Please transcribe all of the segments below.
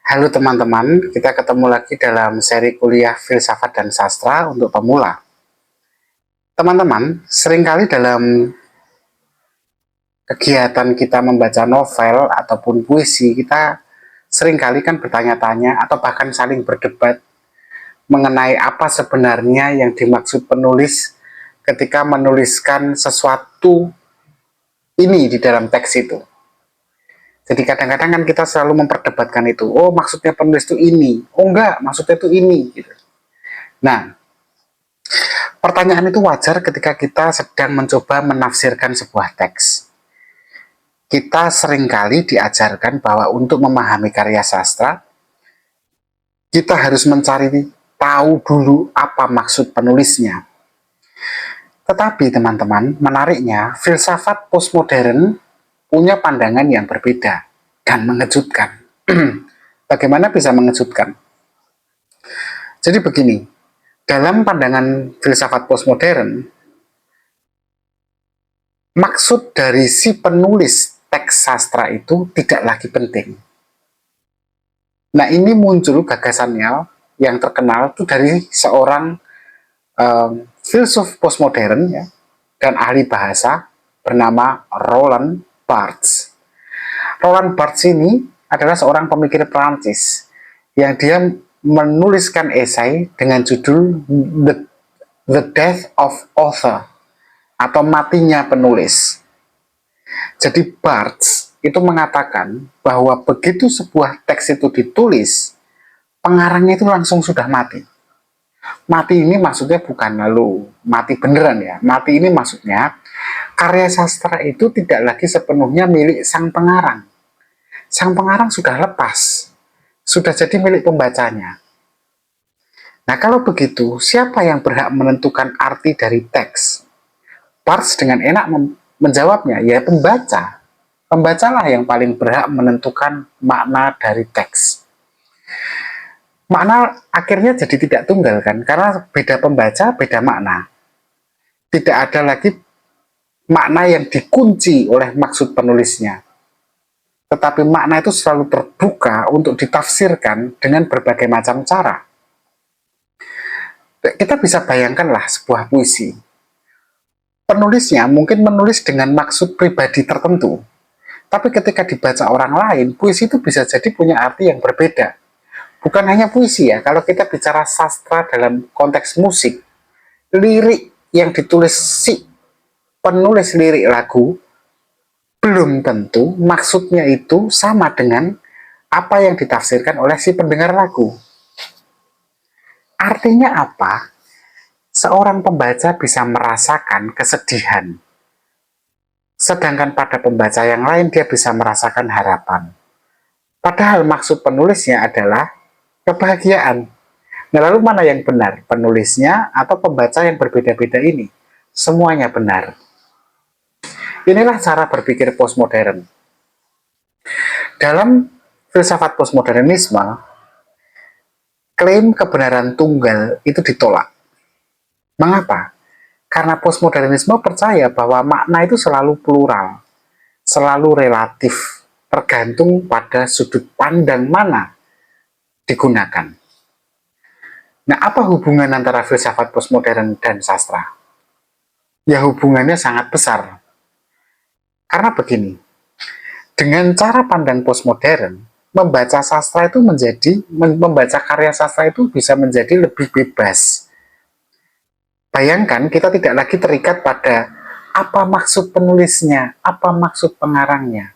Halo teman-teman, kita ketemu lagi dalam seri kuliah Filsafat dan Sastra untuk pemula. Teman-teman, seringkali dalam kegiatan kita membaca novel ataupun puisi, kita seringkali kan bertanya-tanya atau bahkan saling berdebat mengenai apa sebenarnya yang dimaksud penulis ketika menuliskan sesuatu ini di dalam teks itu. Jadi kadang-kadang kan kita selalu memperdebatkan itu. Oh, maksudnya penulis itu ini. Oh enggak, maksudnya itu ini. Gitu. Nah, pertanyaan itu wajar ketika kita sedang mencoba menafsirkan sebuah teks. Kita seringkali diajarkan bahwa untuk memahami karya sastra, kita harus mencari tahu dulu apa maksud penulisnya. Tetapi teman-teman, menariknya, filsafat postmodern punya pandangan yang berbeda dan mengejutkan. Bagaimana bisa mengejutkan? Jadi begini, dalam pandangan filsafat postmodern, maksud dari si penulis teks sastra itu tidak lagi penting. Nah, ini muncul gagasannya yang terkenal itu dari seorang filsuf postmodern ya, dan ahli bahasa bernama Roland Barthes. Roland Barthes ini adalah seorang pemikir Prancis yang dia menuliskan esai dengan judul The Death of Author atau matinya penulis. Jadi Barthes itu mengatakan bahwa begitu sebuah teks itu ditulis, pengarangnya itu langsung sudah mati. Mati ini maksudnya bukan lalu mati beneran ya. Mati ini maksudnya karya sastra itu tidak lagi sepenuhnya milik sang pengarang. Sang pengarang sudah lepas, sudah jadi milik pembacanya. Nah, kalau begitu, siapa yang berhak menentukan arti dari teks? Barthes dengan enak menjawabnya, ya pembaca. Pembacalah yang paling berhak menentukan makna dari teks. Makna akhirnya jadi tidak tunggal kan, karena beda pembaca, beda makna. Tidak ada lagi makna yang dikunci oleh maksud penulisnya. Tetapi makna itu selalu terbuka untuk ditafsirkan dengan berbagai macam cara. Kita bisa bayangkanlah sebuah puisi. Penulisnya mungkin menulis dengan maksud pribadi tertentu. Tapi ketika dibaca orang lain, puisi itu bisa jadi punya arti yang berbeda. Bukan hanya puisi ya, kalau kita bicara sastra dalam konteks musik, lirik yang ditulis si penulis lirik lagu, belum tentu maksudnya itu sama dengan apa yang ditafsirkan oleh si pendengar lagu. Artinya apa? Seorang pembaca bisa merasakan kesedihan, sedangkan pada pembaca yang lain dia bisa merasakan harapan. Padahal maksud penulisnya adalah kebahagiaan. Nah, lalu mana yang benar? Penulisnya atau pembaca yang berbeda-beda ini? Semuanya benar. Inilah cara berpikir postmodern. Dalam filsafat postmodernisme, klaim kebenaran tunggal itu ditolak. Mengapa? Karena postmodernisme percaya bahwa makna itu selalu plural, selalu relatif, tergantung pada sudut pandang mana digunakan. Nah, apa hubungan antara filsafat postmodern dan sastra? Ya, hubungannya sangat besar. Karena begini, dengan cara pandang postmodern, membaca sastra itu membaca karya sastra itu bisa menjadi lebih bebas. Bayangkan kita tidak lagi terikat pada apa maksud penulisnya, apa maksud pengarangnya.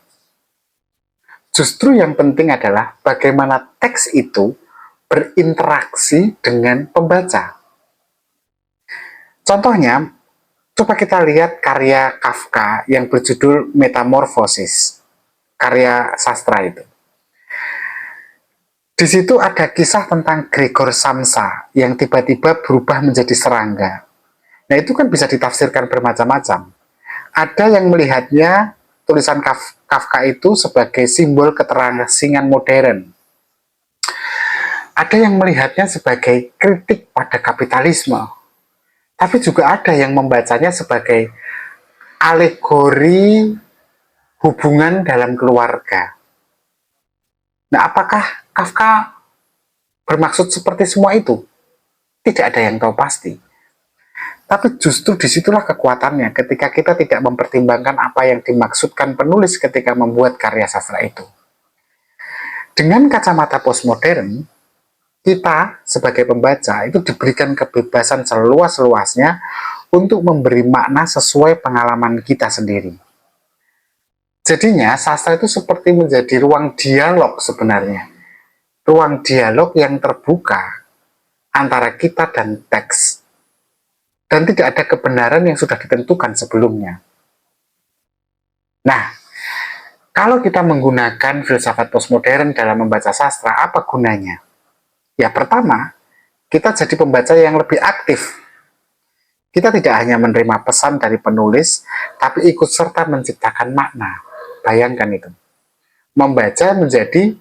Justru yang penting adalah bagaimana teks itu berinteraksi dengan pembaca. Contohnya, coba kita lihat karya Kafka yang berjudul Metamorphosis, karya sastra itu. Di situ ada kisah tentang Gregor Samsa yang tiba-tiba berubah menjadi serangga. Nah, itu kan bisa ditafsirkan bermacam-macam. Ada yang melihatnya tulisan Kafka itu sebagai simbol keterasingan modern. Ada yang melihatnya sebagai kritik pada kapitalisme. Tapi juga ada yang membacanya sebagai alegori hubungan dalam keluarga. Nah, apakah Kafka bermaksud seperti semua itu? Tidak ada yang tahu pasti. Tapi justru disitulah kekuatannya ketika kita tidak mempertimbangkan apa yang dimaksudkan penulis ketika membuat karya sastra itu. Dengan kacamata postmodern, kita sebagai pembaca itu diberikan kebebasan seluas-luasnya untuk memberi makna sesuai pengalaman kita sendiri. Jadinya sastra itu seperti menjadi ruang dialog sebenarnya. Ruang dialog yang terbuka antara kita dan teks. Dan tidak ada kebenaran yang sudah ditentukan sebelumnya. Nah, kalau kita menggunakan filsafat postmodern dalam membaca sastra, apa gunanya? Ya, pertama, kita jadi pembaca yang lebih aktif. Kita tidak hanya menerima pesan dari penulis, tapi ikut serta menciptakan makna. Bayangkan itu. Membaca menjadi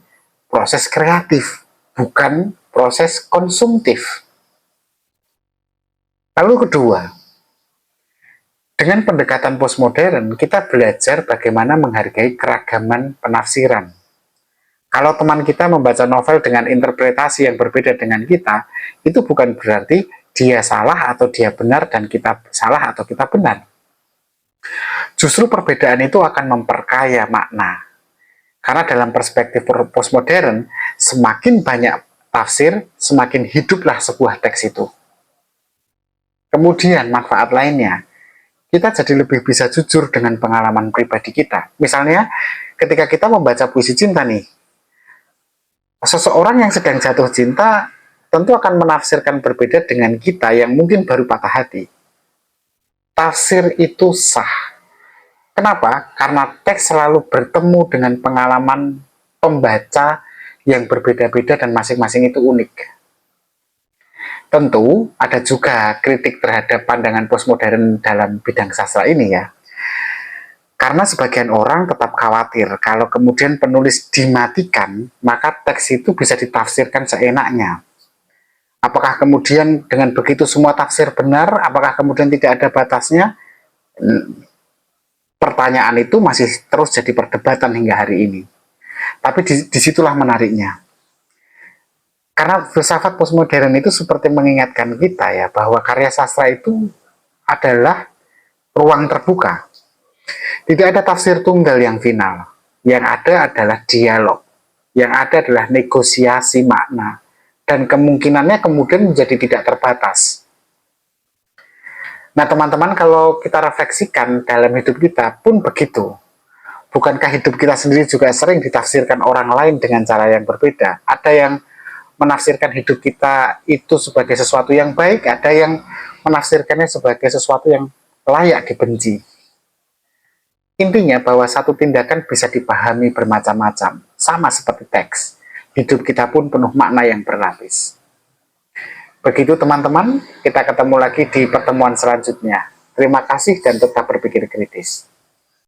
proses kreatif, bukan proses konsumtif. Lalu kedua, dengan pendekatan postmodern, kita belajar bagaimana menghargai keragaman penafsiran. Kalau teman kita membaca novel dengan interpretasi yang berbeda dengan kita, itu bukan berarti dia salah atau dia benar dan kita salah atau kita benar. Justru perbedaan itu akan memperkaya makna. Karena dalam perspektif postmodern, semakin banyak tafsir, semakin hiduplah sebuah teks itu. Kemudian manfaat lainnya, kita jadi lebih bisa jujur dengan pengalaman pribadi kita. Misalnya, ketika kita membaca puisi cinta nih, seseorang yang sedang jatuh cinta tentu akan menafsirkan berbeda dengan kita yang mungkin baru patah hati. Tafsir itu sah. Kenapa? Karena teks selalu bertemu dengan pengalaman pembaca yang berbeda-beda dan masing-masing itu unik. Tentu ada juga kritik terhadap pandangan postmodern dalam bidang sastra ini ya. Karena sebagian orang tetap khawatir kalau kemudian penulis dimatikan, maka teks itu bisa ditafsirkan seenaknya. Apakah kemudian dengan begitu semua tafsir benar? Apakah kemudian tidak ada batasnya? Pertanyaan itu masih terus jadi perdebatan hingga hari ini. Tapi disitulah menariknya. Karena filsafat postmodern itu seperti mengingatkan kita ya, bahwa karya sastra itu adalah ruang terbuka. Tidak ada tafsir tunggal yang final. Yang ada adalah dialog. Yang ada adalah negosiasi makna. Dan kemungkinannya kemudian menjadi tidak terbatas. Nah teman-teman, kalau kita refleksikan dalam hidup kita pun begitu. Bukankah hidup kita sendiri juga sering ditafsirkan orang lain dengan cara yang berbeda? Ada yang menafsirkan hidup kita itu sebagai sesuatu yang baik, ada yang menafsirkannya sebagai sesuatu yang layak dibenci. Intinya bahwa satu tindakan bisa dipahami bermacam-macam, sama seperti teks. Hidup kita pun penuh makna yang berlapis. Begitu teman-teman, kita ketemu lagi di pertemuan selanjutnya. Terima kasih dan tetap berpikir kritis.